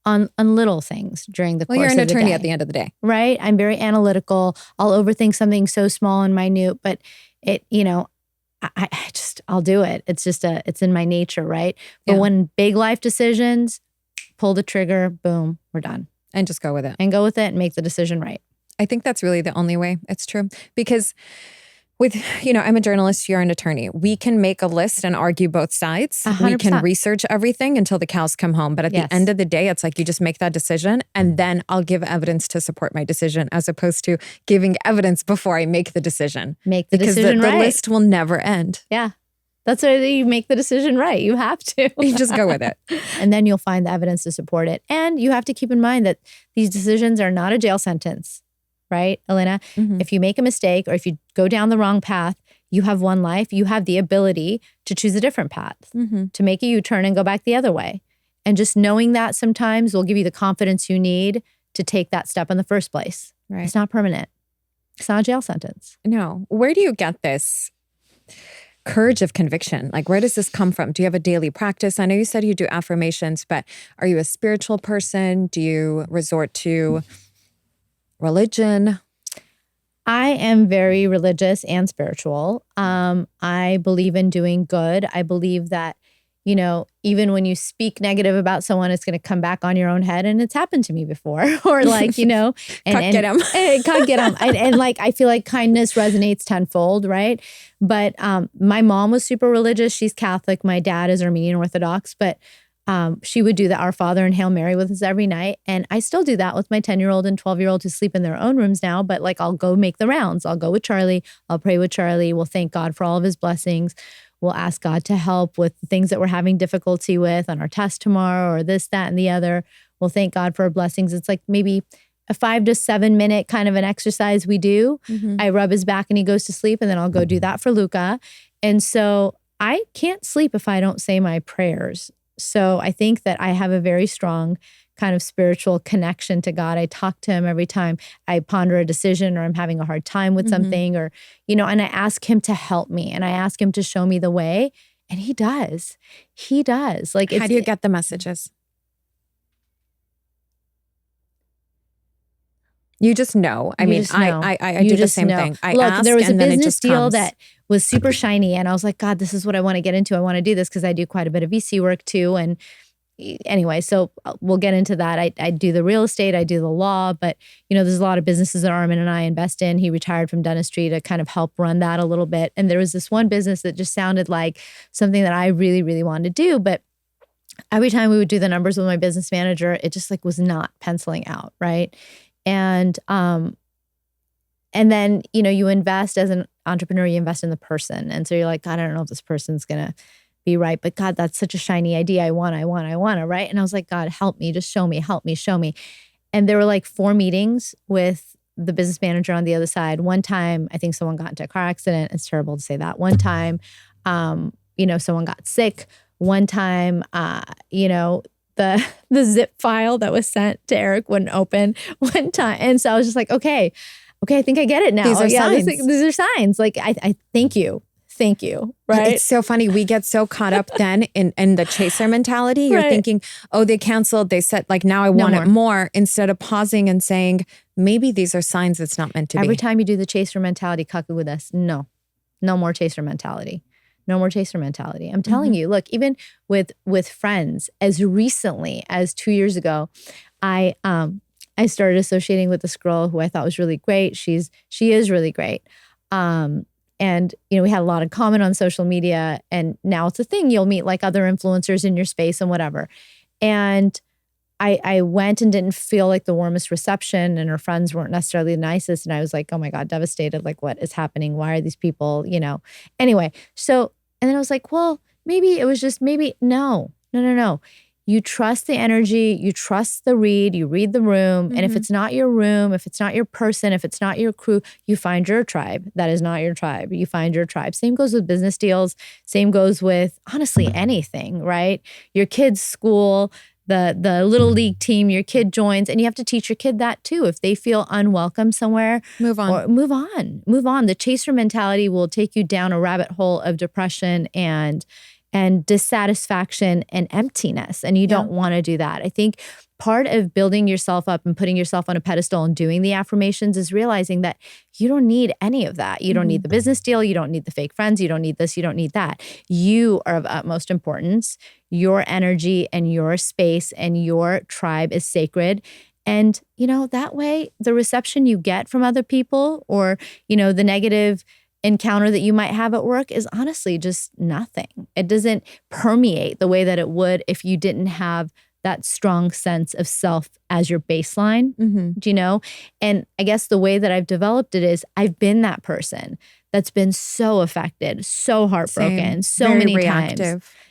on little things during the course of the day. Well, you're an attorney at the end of the day. Right? I'm very analytical. I'll overthink something so small and minute, but it, you know, I'll do it. It's just it's in my nature, right? But when big life decisions, pull the trigger, boom, we're done. And just go with it. And go with it and make the decision right. I think that's really the only way. It's true. Because with, you know, I'm a journalist, you're an attorney. We can make a list and argue both sides. 100%. We can research everything until the cows come home. But at the end of the day, it's like you just make that decision and then I'll give evidence to support my decision as opposed to giving evidence before I make the decision. Make the decision right. Because the list will never end. Yeah. That's why you make the decision right. You have to. You just go with it. And then you'll find the evidence to support it. And you have to keep in mind that these decisions are not a jail sentence. Right, Elena? If you make a mistake or if you go down the wrong path, you have one life. You have the ability to choose a different path, to make a U-turn and go back the other way. And just knowing that sometimes will give you the confidence you need to take that step in the first place. Right. It's not permanent. It's not a jail sentence. No. Where do you get this courage of conviction? Like, where does this come from? Do you have a daily practice? I know you said you do affirmations, but are you a spiritual person? Do you resort to religion? I am very religious and spiritual. I believe in doing good. I believe that, you know, even when you speak negative about someone, it's going to come back on your own head. And it's happened to me before. Or like, you know. Get him. And like, I feel like kindness resonates tenfold, right? But my mom was super religious. She's Catholic. My dad is Armenian Orthodox. But she would do the Our Father and Hail Mary with us every night. And I still do that with my 10-year-old and 12-year-old who sleep in their own rooms now. But like, I'll go make the rounds. I'll go with Charlie. I'll pray with Charlie. We'll thank God for all of his blessings. We'll ask God to help with the things that we're having difficulty with on our test tomorrow or this, that, and the other. We'll thank God for our blessings. It's like maybe a 5 to 7 minute kind of an exercise we do. I rub his back and he goes to sleep, and then I'll go do that for Luca. And so I can't sleep if I don't say my prayers. So I think that I have a very strong kind of spiritual connection to God. I talk to him every time I ponder a decision or I'm having a hard time with something, or, you know, and I ask him to help me and I ask him to show me the way. And he does. He does. Like, how do you get the messages? You just know. I mean, I do the same thing. I ask, there was a and then it business just deal comes. that was super shiny, and I was like, God, this is what I want to get into. I want to do this because I do quite a bit of VC work too. And anyway, so we'll get into that. I do the real estate, I do the law, but you know, there's a lot of businesses that Armin and I invest in. He retired from dentistry to kind of help run that a little bit. And there was this one business that just sounded like something that I really, really wanted to do, but every time we would do the numbers with my business manager, it just like was not penciling out, right? And then, you know, you invest as an entrepreneur, you invest in the person. And so you're like, God, I don't know if this person's going to be right, but God, that's such a shiny idea. I want to, right? And I was like, God, help me, just show me, help me, show me. And there were like 4 meetings with the business manager on the other side. One time, I think someone got into a car accident. It's terrible to say that. One time, you know, someone got sick. One time, you know, the zip file that was sent to Eric wouldn't open one time. And so I was just like, okay, I think I get it now. These are signs. These are signs. Like, I thank you. Thank you. Right. It's so funny. We get so caught up then in the chaser mentality. You're thinking, oh, they canceled. They said, like, now I want it more, instead of pausing and saying, maybe these are signs it's not meant to be. Every time you do the chaser mentality, kaku with us, no more chaser mentality. No more chaser mentality. I'm telling you, look, even with friends, as recently as 2 years ago, I started associating with this girl who I thought was really great. She is really great. And, you know, we had a lot in common on social media, and now it's a thing. You'll meet like other influencers in your space and whatever. And I went and didn't feel like the warmest reception, and her friends weren't necessarily the nicest. And I was like, oh my God, devastated. Like, what is happening? Why are these people, Anyway, so, and then I was like, well, maybe it was just, no. You trust the energy, you trust the read, you read the room. And if it's not your room, if it's not your person, if it's not your crew, you find your tribe. That is not your tribe. You find your tribe. Same goes with business deals. Same goes with, honestly, anything, right? Your kid's school, the little league team, your kid joins, and you have to teach your kid that too. If they feel unwelcome somewhere, move on. The chaser mentality will take you down a rabbit hole of depression and dissatisfaction and emptiness. And you don't want to do that. I think part of building yourself up and putting yourself on a pedestal and doing the affirmations is realizing that you don't need any of that. You don't need the business deal. You don't need the fake friends. You don't need this. You don't need that. You are of utmost importance. Your energy and your space and your tribe is sacred. And, that way the reception you get from other people or, the negative encounter that you might have at work is honestly just nothing. It doesn't permeate the way that it would if you didn't have that strong sense of self as your baseline, do you know? And I guess the way that I've developed it is I've been that person that's been so affected, so heartbroken, so many times,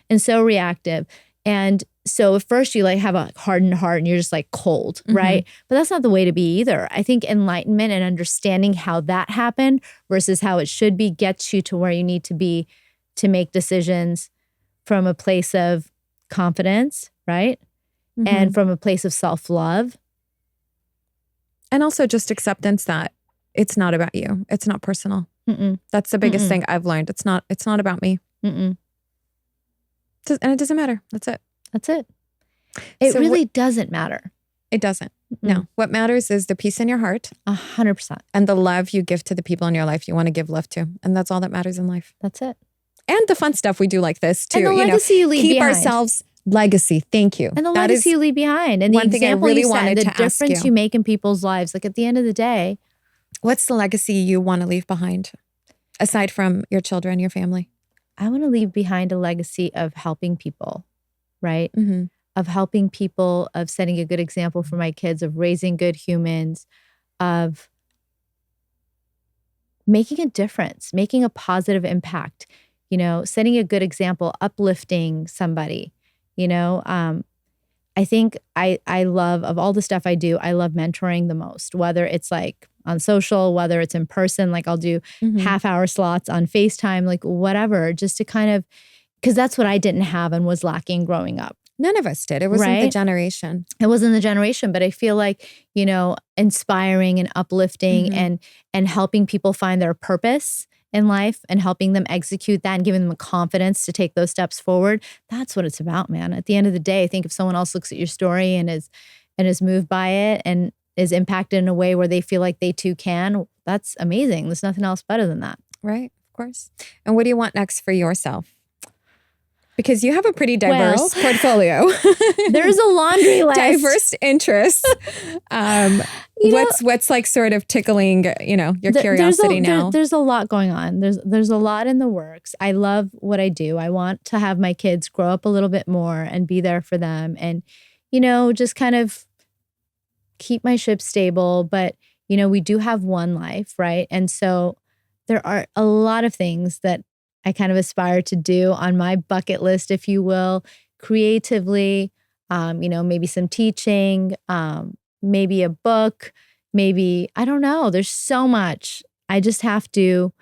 and so reactive. And so at first you have a hardened heart and you're just cold, right? But that's not the way to be either. I think enlightenment and understanding how that happened versus how it should be gets you to where you need to be to make decisions from a place of confidence, right? And from a place of self-love. And also just acceptance that it's not about you. It's not personal. That's the biggest thing I've learned. It's not about me. And it doesn't matter. That's it. It really doesn't matter. It doesn't. No. What matters is the peace in your heart. 100%. And the love you give to the people in your life you want to give love to. And that's all that matters in life. That's it. And the fun stuff we do like this too. And the legacy you leave keep behind. Ourselves legacy. Thank you. And the legacy you leave behind. And the one thing I example really you wanted set, to the difference you make in people's lives. At the end of the day. What's the legacy you want to leave behind? Aside from your children, your family? I want to leave behind a legacy of helping people, right? Of helping people, of setting a good example for my kids, of raising good humans, of making a difference, making a positive impact, setting a good example, uplifting somebody, I think I love, of all the stuff I do, I love mentoring the most, whether it's on social, whether it's in person, I'll do half-hour slots on FaceTime, whatever, just to kind of, because that's what I didn't have and was lacking growing up. None of us did. It wasn't the generation. It wasn't the generation, but I feel inspiring and uplifting and helping people find their purpose in life and helping them execute that and giving them the confidence to take those steps forward. That's what it's about, man. At the end of the day, I think if someone else looks at your story and is moved by it and is impacted in a way where they feel like they too can, that's amazing. There's nothing else better than that. Right, of course. And what do you want next for yourself? Because you have a pretty diverse portfolio. There's a laundry list. Diverse interests. What's sort of tickling, your curiosity now? There's a lot going on. There's a lot in the works. I love what I do. I want to have my kids grow up a little bit more and be there for them and, just kind of keep my ship stable. But, we do have one life, right? And so there are a lot of things that I kind of aspire to do on my bucket list, if you will, creatively, maybe some teaching, maybe a book, maybe, I don't know. There's so much. I just have to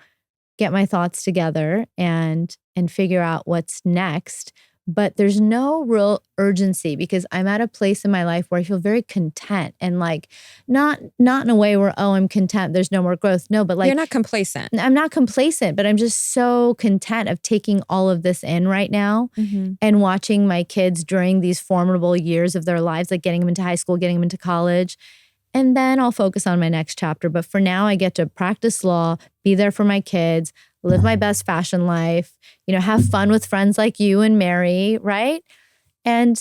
get my thoughts together and figure out what's next. But there's no real urgency because I'm at a place in my life where I feel very content and not in a way where, oh, I'm content, there's no more growth. No, but you're not complacent. I'm not complacent, but I'm just so content of taking all of this in right now and watching my kids during these formidable years of their lives, getting them into high school, getting them into college. And then I'll focus on my next chapter. But for now, I get to practice law, be there for my kids, live my best fashion life, have fun with friends like you and Mary, right? And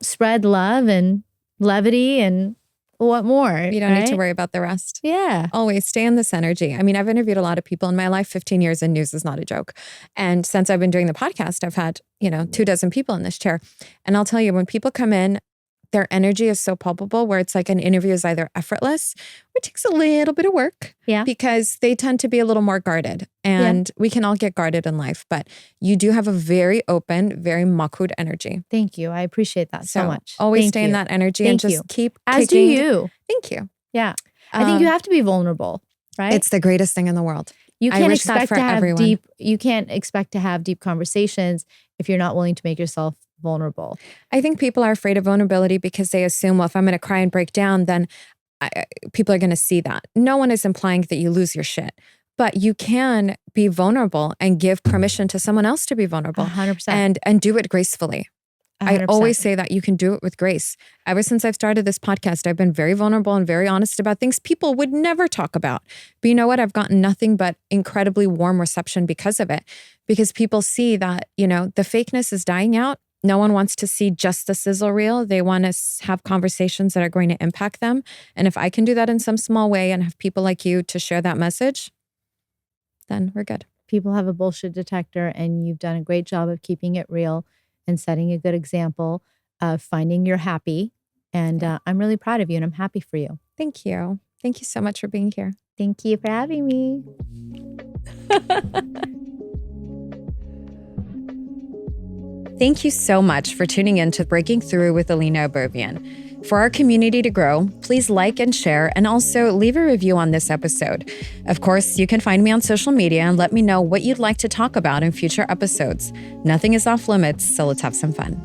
spread love and levity and what more? You don't need to worry about the rest. Yeah. Always stay in this energy. I mean, I've interviewed a lot of people in my life. 15 years in news is not a joke. And since I've been doing the podcast, I've had, 24 people in this chair. And I'll tell you, when people come in their energy is so palpable where it's like an interview is either effortless or it takes a little bit of work because they tend to be a little more guarded. And we can all get guarded in life, but you do have a very open, very makud energy. Thank you. I appreciate that so much. Always stay in that energy and just keep As kicking. do you. Thank you. Yeah. I think you have to be vulnerable, right? It's the greatest thing in the world. You can't expect to have everyone. you can't expect to have deep conversations if you're not willing to make yourself vulnerable. I think people are afraid of vulnerability because they assume, well, if I'm going to cry and break down, then people are going to see that. No one is implying that you lose your shit, but you can be vulnerable and give permission to someone else to be vulnerable 100%. and do it gracefully. 100%. I always say that you can do it with grace. Ever since I've started this podcast, I've been very vulnerable and very honest about things people would never talk about. But you know what? I've gotten nothing but incredibly warm reception because of it. Because people see that, the fakeness is dying out. No one wants to see just the sizzle reel. They want to have conversations that are going to impact them. And if I can do that in some small way and have people like you to share that message, then we're good. People have a bullshit detector, and you've done a great job of keeping it real and setting a good example of finding your happy. And I'm really proud of you, and I'm happy for you. Thank you. Thank you so much for being here. Thank you for having me. Thank you so much for tuning in to Breaking Through with Tina Odjaghian. For our community to grow, please like and share, and also leave a review on this episode. Of course, you can find me on social media and let me know what you'd like to talk about in future episodes. Nothing is off limits, so let's have some fun.